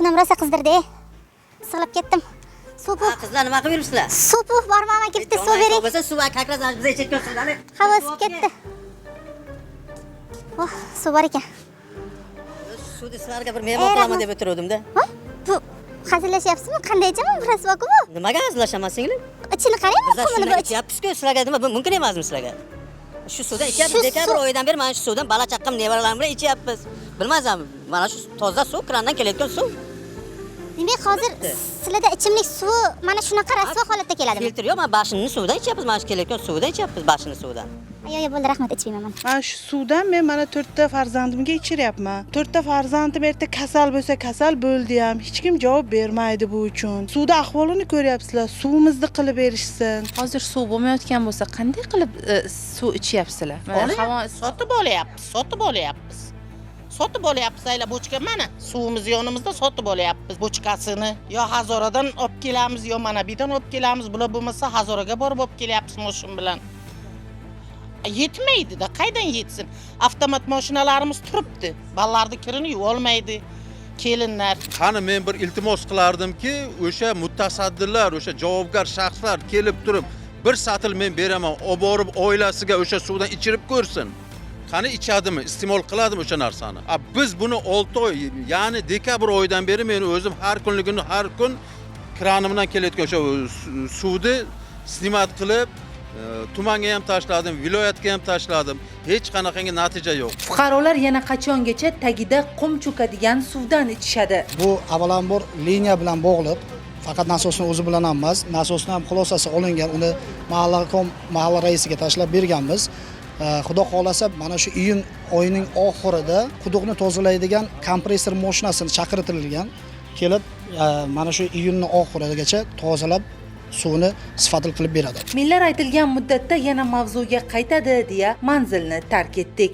Vujudum rosa qizdirdi. Sig'lab ketdim. Suv. Qizlar nima qilib yuribsizlar? Suv bormama kiribdi, suv bering. Bo'lsa suv kakras biz ichib ko'rsizlar. Havas ketdi. Oh, suv bor ekan. Suvni sizlarga bir mehmon qilaman deb o'tirdim-da. Ha? Bu hazillashyapsizmi? Qanday jam burasi boku bu? Nimaga hazillashaman singlim? Ichini qaraymi? Bizlar shuni ichayapmiz-ku, sizlarga nima mumkin emasmi sizlarga? Shu suvdan ichyapmiz, dekabr oyidan beri mana shu suvdan bala chaqqam nevaralarim bilan ichyapmiz. Bilmasam, mana shu toza suv, krandan kelayotgan suv. Demak, hozir sizlarda ichimlik suvi mana shunaqa rasvo holatda keladimi? Filtr yo'q, mana bashinni suvidan ichyapmiz, mana shu kelayotgan suvdan ichyapmiz, bashinni suvidan. Yo'q, bo'ldi, rahmat, ichmayman men. Mana shu suvdan men mana 4 ta farzandimga ichiryapman. 4 ta farzandim erta kasal bo'lsa kasal bo'ldi ham. Hech kim javob bermaydi bu uchun. Suvda ahvolini ko'ryapsizlar. Suvimizni qilib berishsin. Hozir suv bo'lmayotgan bo'lsa, qanday qilib suv ichyapsizlar? Sotib olyapmiz. Sotib olyapmiz ayla bochka mana suvimiz yonimizda sotib olyapmiz bochkasini. Yo Hazoradan olib kelamiz, yo mana bidan olib kelamiz. Bular bo'lmasa Hazoraga borib olib kelyapmiz mashin bilan. Yetmaydi-da, qaydan yetsin? Avtomat mashinalarimiz turibdi. Ballarning kirini yuvib olmaydi. Kelinlar. Qani men bir iltimos qilardimki, o'sha mutasaddilar, o'sha javobgar shaxslar kelib turib, bir satil men beraman, olib borib oilasiga o'sha suvdan ichirib ko'rsin. Qani ichadimi, iste'mol qiladimi o'sha narsani? Biz buni 6 oy, ya'ni dekabr oyidan beri men o'zim har kunligini har kun kranimdan kelayotgan o'sha suvni snimat qilib tumanga ham tashladim, viloyatga ham tashladim. Hech qanaqangi natija yo'q. Fuqarolar yana qachongacha tagida qum cho'kadigan suvdan ichishadi? Bu avvalambor liniya bilan bog'liq. Faqat nasosni o'zi bilan emas, nasosni ham xulosasi olingan, uni mahalla raisiga tashlab berganmiz. Xudo xolasa mana shu iyun oyining oxirida quduqni tozalaydigan kompressor mashinasini chaqirtirilgan. Kelib mana shu iyunning oxirigacha tozalab suvni sifatil qilib beradi. Millar aytilgan muddatda yana mavzuga qaytadi deya manzilni tark etdik.